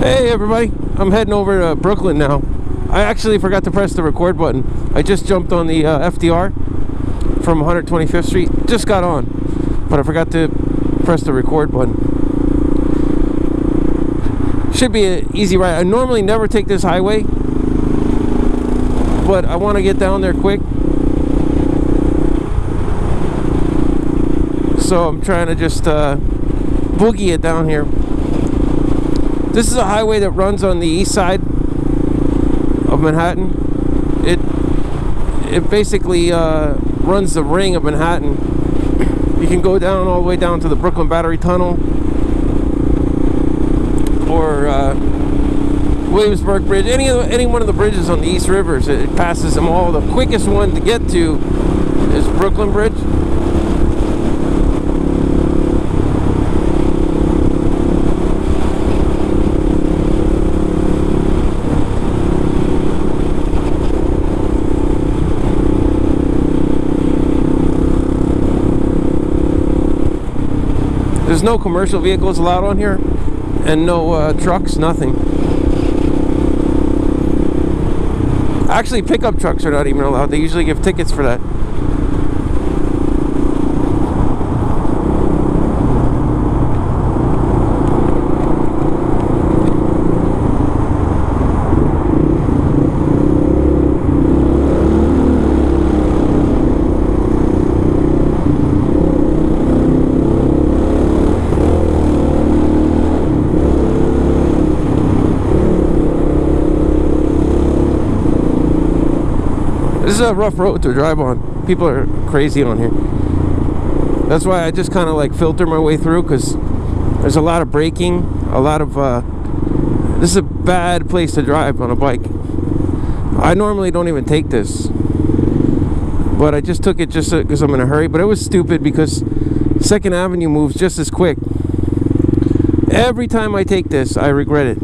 Hey everybody, I'm heading over to Brooklyn now. I actually forgot to press the record button. I just jumped on the FDR from 125th Street. Just got on, but I forgot to press the record button. Should be an easy ride. I normally never take this highway, but I want to get down there quick. So I'm trying to just boogie it down here. This is a highway that runs on the east side of Manhattan. It basically runs the ring of Manhattan. You can go down all the way down to the Brooklyn Battery Tunnel or Williamsburg Bridge. Any one of the bridges on the East Rivers, it passes them all. The quickest one to get to is Brooklyn Bridge. There's no commercial vehicles allowed on here, and no trucks, nothing. Actually, pickup trucks are not even allowed. They usually give tickets for that. This is a rough road to drive on. People are crazy on here. That's why I just kind of like filter my way through, because there's a lot of braking, a lot of this is a bad place to drive on a bike. I normally don't even take this, but I just took it just because I'm in a hurry. But it was stupid because 2nd Avenue moves just as quick. Every time I take this, I regret it.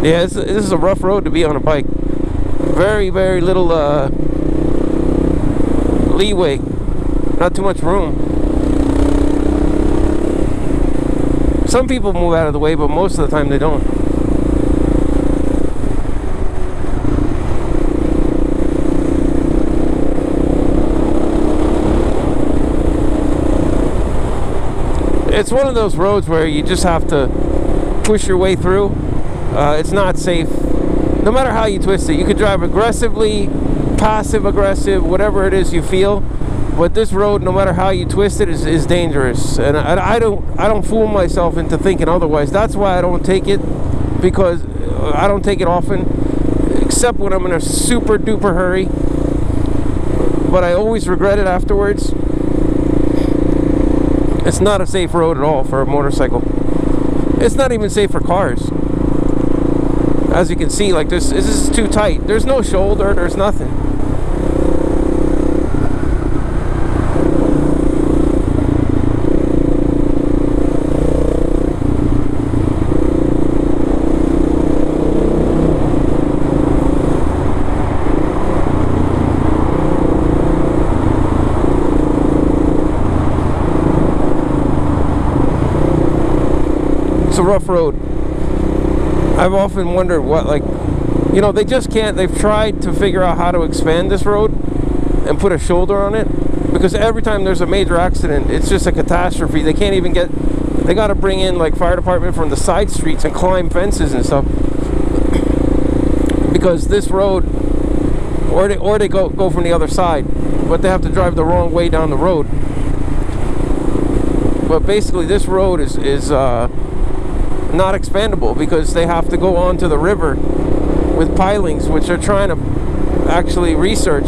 Yeah, this is a rough road to be on a bike. Very, very little leeway. Not too much room. Some people move out of the way, but most of the time they don't. It's one of those roads where you just have to push your way through. It's not safe. No matter how you twist it, you could drive aggressively, passive aggressive, whatever it is you feel. But this road, no matter how you twist it, is dangerous. And I don't fool myself into thinking otherwise. That's why I don't take it, because I don't take it often, except when I'm in a super duper hurry. But I always regret it afterwards. It's not a safe road at all for a motorcycle. It's not even safe for cars. As you can see, like this is too tight. There's no shoulder, there's nothing. It's a rough road. I've often wondered what, like, you know, they just can't. They've tried to figure out how to expand this road and put a shoulder on it, because every time there's a major accident, it's just a catastrophe. They can't even get, they got to bring in like fire department from the side streets and climb fences and stuff, because this road, or they go from the other side, but they have to drive the wrong way down the road. But basically this road is not expandable, because they have to go onto the river with pilings, which they're trying to actually research.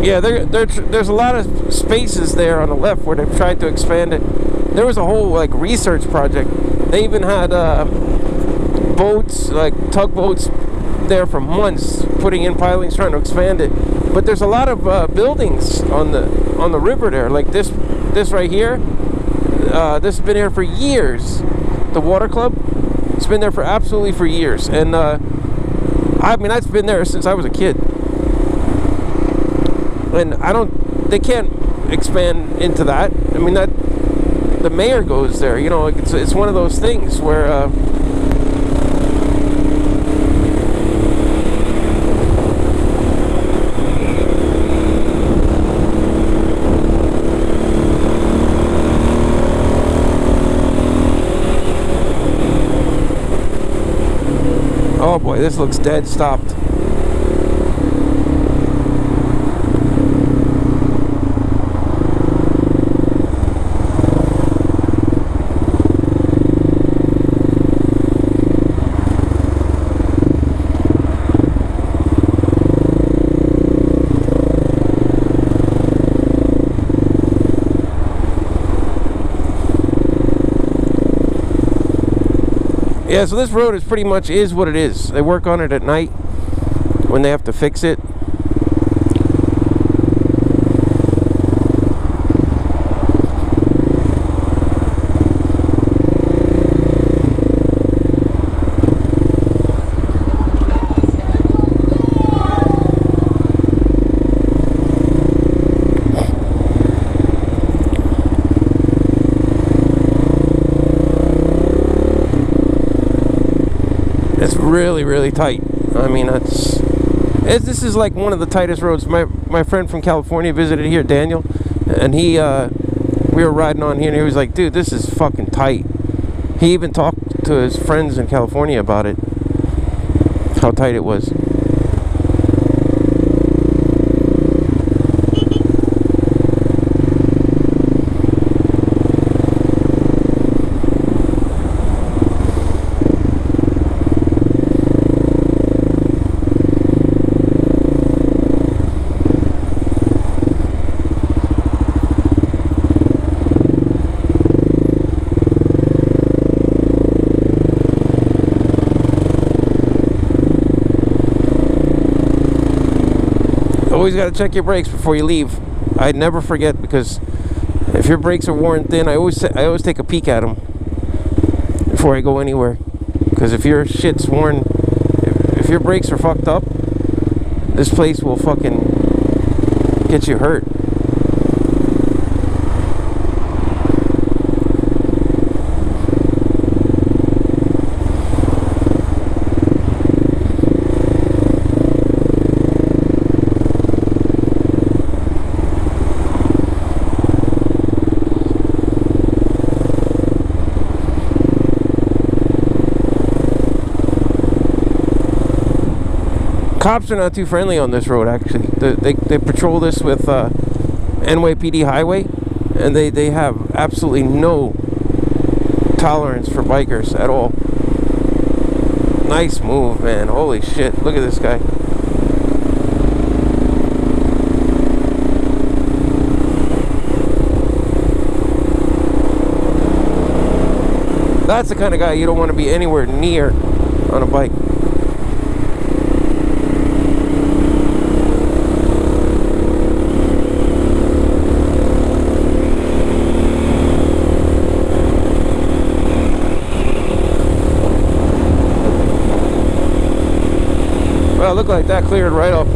Yeah, there's a lot of spaces there on the left where they've tried to expand it. There was a whole like research project. They even had boats, like tugboats, there for months, putting in pilings, trying to expand it. But there's a lot of buildings on the river there, like this right here. This has been here for years. The water club, it's been there for years, and I mean that's been there since I was a kid. And they can't expand into that. I mean, that the mayor goes there, you know, like it's one of those things where oh boy, this looks dead stopped. Yeah, so this road is pretty much is what it is. They work on it at night when they have to fix it. It's really, really tight. I mean, this is like one of the tightest roads. My friend from California visited here, Daniel, and we were riding on here, and he was like, dude, this is fucking tight. He even talked to his friends in California about it, how tight it was. Always got to check your brakes before you leave. I'd never forget, because if your brakes are worn thin, I always take a peek at them before I go anywhere. Because if your shit's worn, if your brakes are fucked up, this place will fucking get you hurt. Cops are not too friendly on this road, actually. They patrol this with NYPD highway, and they have absolutely no tolerance for bikers at all. Nice move, man. Holy shit. Look at this guy. That's the kind of guy you don't want to be anywhere near on a bike. Well, look like that cleared right up.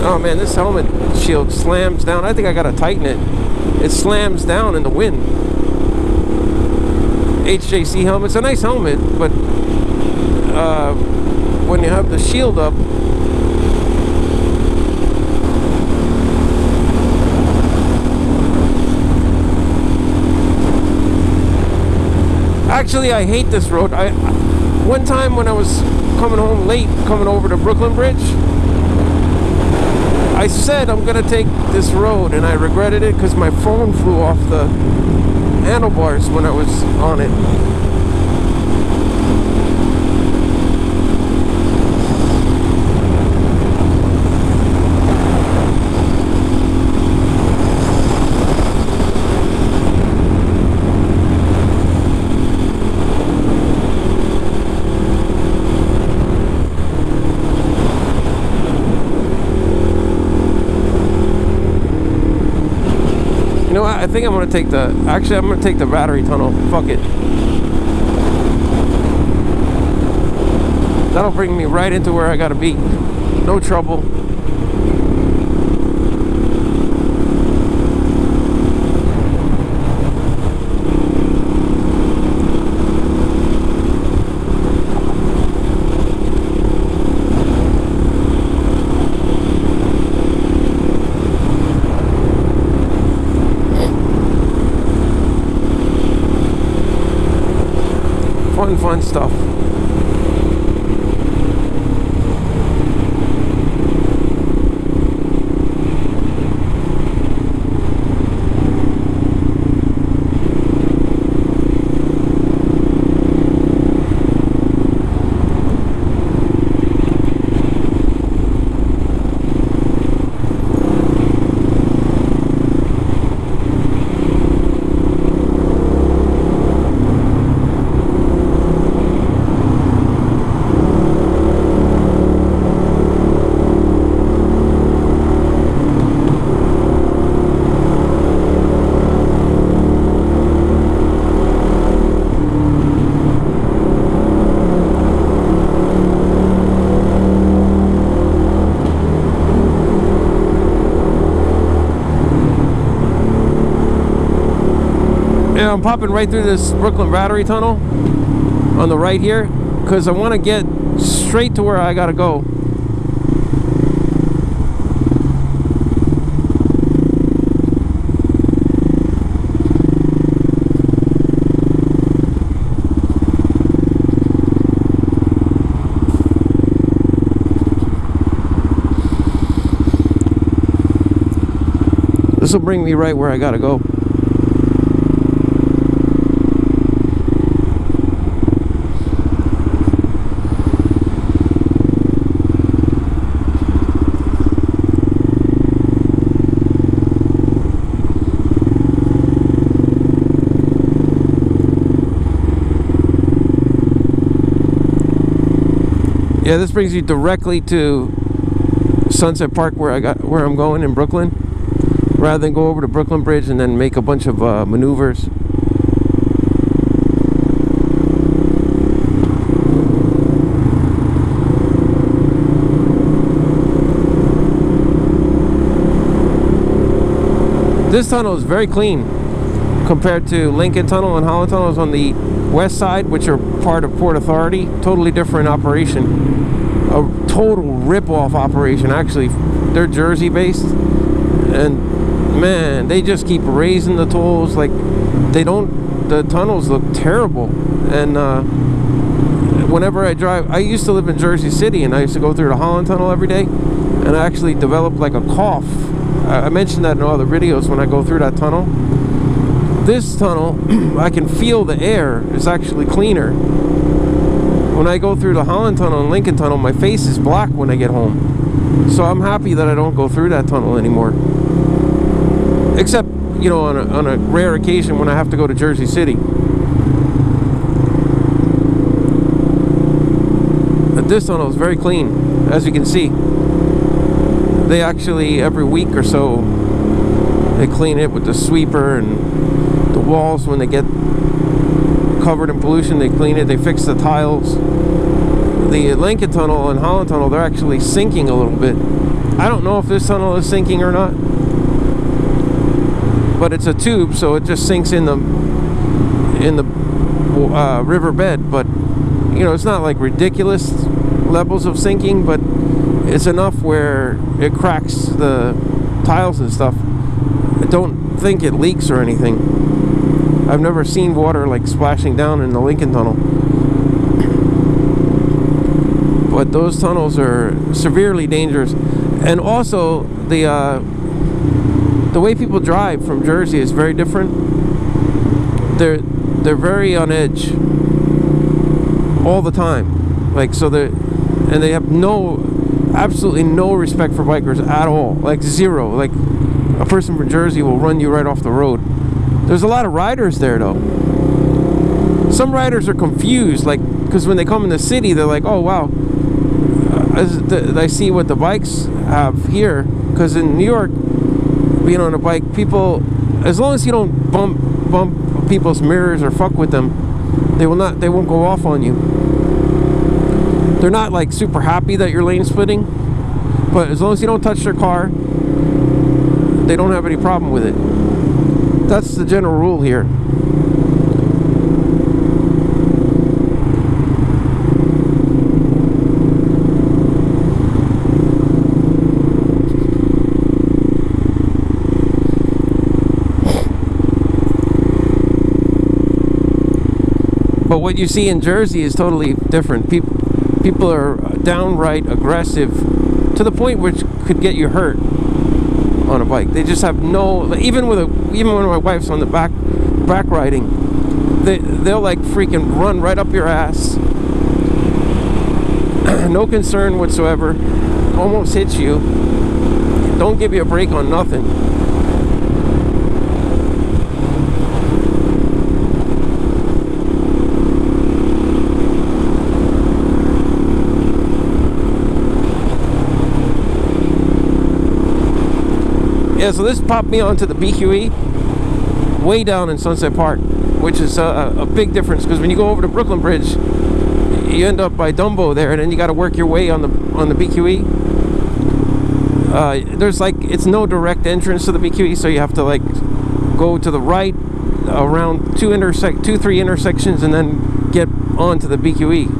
Oh man, this helmet shield slams down. I think I gotta tighten it. It slams down in the wind. HJC helmet. It's a nice helmet, but when you have the shield up, actually, I hate this road. One time when I was coming home late, coming over to Brooklyn Bridge, I said I'm gonna take this road, and I regretted it because my phone flew off the handlebars when I was on it. You know what? I think I'm gonna take the. Actually, I'm gonna take the battery tunnel. Fuck it. That'll bring me right into where I gotta be. No trouble. Fun stuff. Yeah, I'm popping right through this Brooklyn Battery Tunnel on the right here because I want to get straight to where I gotta go. This will bring me right where I gotta go. Yeah, this brings you directly to Sunset Park where I'm going in Brooklyn, rather than go over to Brooklyn Bridge and then make a bunch of maneuvers. This tunnel is very clean compared to Lincoln Tunnel and Holland Tunnel is on the west side, which are part of Port Authority. Totally different operation. A total rip-off operation. Actually, they're Jersey based, and man, they just keep raising the tolls. Like, they don't, the tunnels look terrible. And whenever I drive, I used to live in Jersey City, and I used to go through the Holland Tunnel every day, and I actually developed like a cough. I mentioned that in all the videos when I go through that tunnel. This tunnel, I can feel the air is actually cleaner. When I go through the Holland Tunnel and Lincoln Tunnel, my face is black when I get home. So I'm happy that I don't go through that tunnel anymore. Except, you know, on a rare occasion when I have to go to Jersey City. But this tunnel is very clean, as you can see. They actually, every week or so, they clean it with the sweeper, and the walls, when they get covered in pollution, they clean it, they fix the tiles. The Lincoln Tunnel and Holland Tunnel, they're actually sinking a little bit. I don't know if this tunnel is sinking or not, but it's a tube, so it just sinks in the riverbed, but you know, it's not like ridiculous levels of sinking, but it's enough where it cracks the tiles and stuff. I don't think it leaks or anything. I've never seen water like splashing down in the Lincoln Tunnel. But those tunnels are severely dangerous. And also, the way people drive from Jersey is very different. They're very on edge all the time. Like, so and they have absolutely no respect for bikers at all. Like, zero. Like, a person from Jersey will run you right off the road. There's a lot of riders there, though. Some riders are confused, like, because when they come in the city, they're like, oh, wow, I see what the bikes have here. Because in New York, being on a bike, people, as long as you don't bump people's mirrors or fuck with them, they won't go off on you. They're not like super happy that you're lane splitting, but as long as you don't touch their car, they don't have any problem with it. That's the general rule here. But what you see in Jersey is totally different. People are downright aggressive to the point which could get you hurt on a bike. They just have no, even when my wife's on the back riding, they'll like freaking run right up your ass. No concern whatsoever. Almost hits you. Don't give you a break on nothing. Yeah, so this popped me onto the BQE way down in Sunset Park, which is a big difference, because when you go over the Brooklyn Bridge, you end up by Dumbo there, and then you got to work your way on the BQE. There's like, it's no direct entrance to the BQE, so you have to like go to the right around 2-3 intersections and then get onto the BQE.